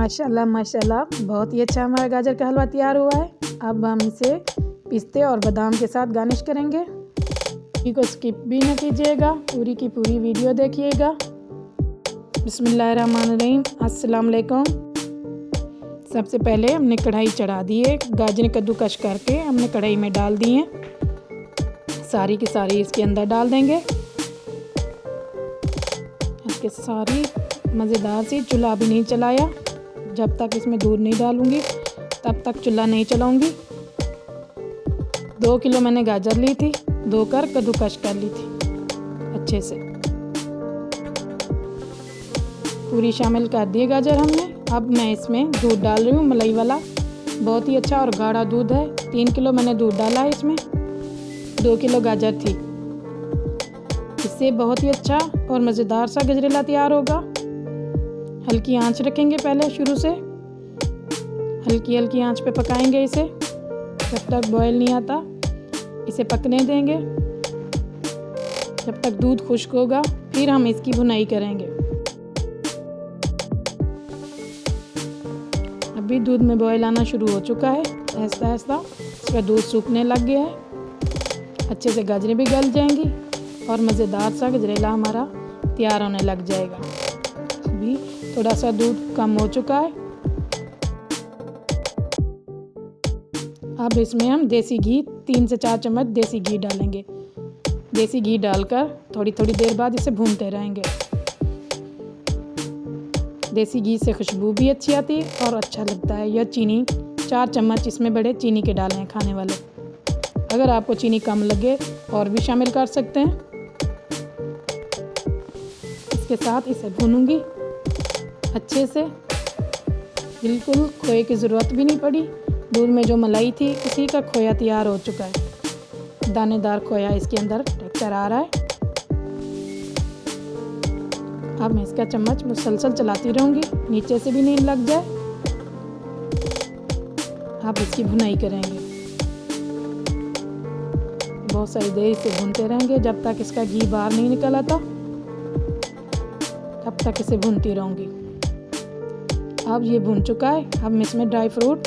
माशाल्लाह माशाल्लाह, बहुत ही अच्छा हमारा गाजर का हलवा तैयार हुआ है। अब हम इसे पिस्ते और बादाम के साथ गार्निश करेंगे। वीडियो को स्किप भी न कीजिएगा, पूरी की पूरी वीडियो देखिएगा। बिस्मिल्लाहिर्रहमानिर्रहीम, अस्सलाम वालेकुम। सबसे पहले हमने कढ़ाई चढ़ा दी है। गाजर कद्दूकस करके हमने कढ़ाई में डाल दी हैं। सारी की सारी इसके अंदर डाल देंगे। इसके सारी मज़ेदार सी, चूल्हा भी नहीं चलाया। जब तक इसमें दूध नहीं डालूंगी तब तक चूल्हा नहीं चलाऊंगी। 2 किलो मैंने गाजर ली थी, धोकर कद्दूकस कर ली थी अच्छे से। पूरी शामिल कर दिए गाजर हमने। अब मैं इसमें दूध डाल रही हूँ, मलाई वाला, बहुत ही अच्छा और गाढ़ा दूध है। 3 किलो मैंने दूध डाला है इसमें। 2 किलो गाजर थी। इससे बहुत ही अच्छा और मज़ेदार सा गजरेला तैयार होगा। हल्की आंच रखेंगे पहले, शुरू से हल्की हल्की आंच पे पकाएंगे इसे जब तक बॉयल नहीं आता। इसे पकने देंगे जब तक दूध खुश्क होगा, फिर हम इसकी भुनाई करेंगे। अभी दूध में बॉयल आना शुरू हो चुका है। आहिस्ता आहिस्ता इसका दूध सूखने लग गया है। अच्छे से गाजरें भी गल जाएंगी और मज़ेदार सा गजरेला हमारा तैयार होने लग जाएगा। अभी थोड़ा सा दूध कम हो चुका है। अब इसमें हम देसी घी 3 से 4 चम्मच देसी घी डालेंगे। देसी घी डालकर थोड़ी थोड़ी देर बाद इसे भूनते रहेंगे। देसी घी से खुशबू भी अच्छी आती है और अच्छा लगता है। यह चीनी 4 चम्मच इसमें बड़े चीनी के डालें हैं खाने वाले। अगर आपको चीनी कम लगे और भी शामिल कर सकते हैं। इसके साथ इसे भूनूंगी अच्छे से। बिल्कुल खोए की ज़रूरत भी नहीं पड़ी। दूध में जो मलाई थी उसी का खोया तैयार हो चुका है। दानेदार खोया इसके अंदर टेक्सचर आ रहा है। अब मैं इसका चम्मच मुसलसल चलाती रहूँगी, नीचे से भी नहीं लग जाए। अब इसकी भुनाई करेंगे। बहुत सारी देर इसे भूनते रहेंगे जब तक इसका घी बाहर नहीं निकल आता, तब तक इसे भूनती रहूँगी। अब ये भून चुका है। अब मैं इसमें ड्राई फ्रूट,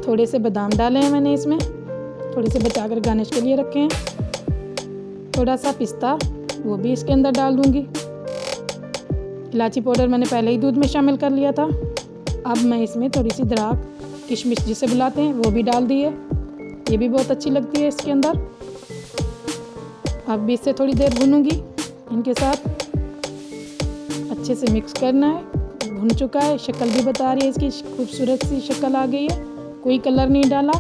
थोड़े से बादाम डाले हैं मैंने इसमें, थोड़े से बचाकर गार्निश के लिए रखे हैं। थोड़ा सा पिस्ता, वो भी इसके अंदर डाल दूँगी। इलायची पाउडर मैंने पहले ही दूध में शामिल कर लिया था। अब मैं इसमें थोड़ी सी दराक, किशमिश जिसे बुलाते हैं, वो भी डाल दी है। ये भी बहुत अच्छी लगती है इसके अंदर। अब भी इससे थोड़ी देर भूनूंगी इनके साथ। अच्छे से मिक्स करना है। भुन चुका है, शक्ल भी बता रही है इसकी, खूबसूरत सी शक्ल आ गई है। कोई कलर नहीं डाला,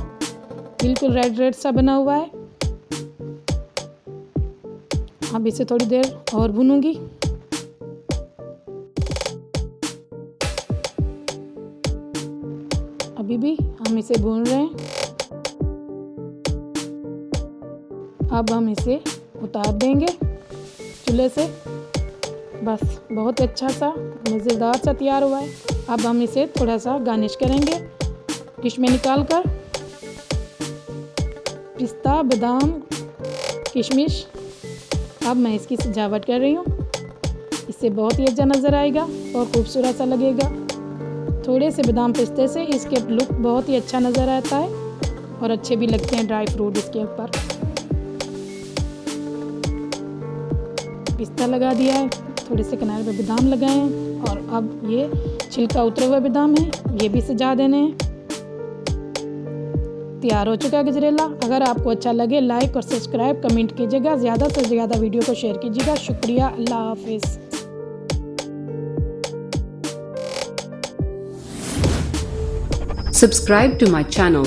बिल्कुल रेड रेड सा बना हुआ है। अब इसे थोड़ी देर और भूनूंगी। अभी भी हम इसे भून रहे हैं। अब हम इसे उतार देंगे चूल्हे से। बस बहुत अच्छा सा मज़ेदार सा तैयार हुआ है। अब हम इसे थोड़ा सा गार्निश करेंगे डिश में निकाल कर। पिस्ता, बादाम, किशमिश, अब मैं इसकी सजावट कर रही हूँ। इससे बहुत ही अच्छा नज़र आएगा और खूबसूरत सा लगेगा। थोड़े से बादाम पिस्ते से इसके लुक बहुत ही अच्छा नज़र आता है और अच्छे भी लगते हैं ड्राई फ्रूट इसके ऊपर। पिस्ता लगा दिया है, थोड़े से किनारे पे बादाम लगाए हैं और अब ये छिलका उतरे हुए बादाम है, ये भी सजा देने हैं। तैयार हो चुका है गजरेला। अगर आपको अच्छा लगे लाइक और सब्सक्राइब, कमेंट कीजिएगा, ज़्यादा से ज़्यादा वीडियो को शेयर कीजिएगा। शुक्रिया, अल्लाह हाफिज़। Subscribe to my channel.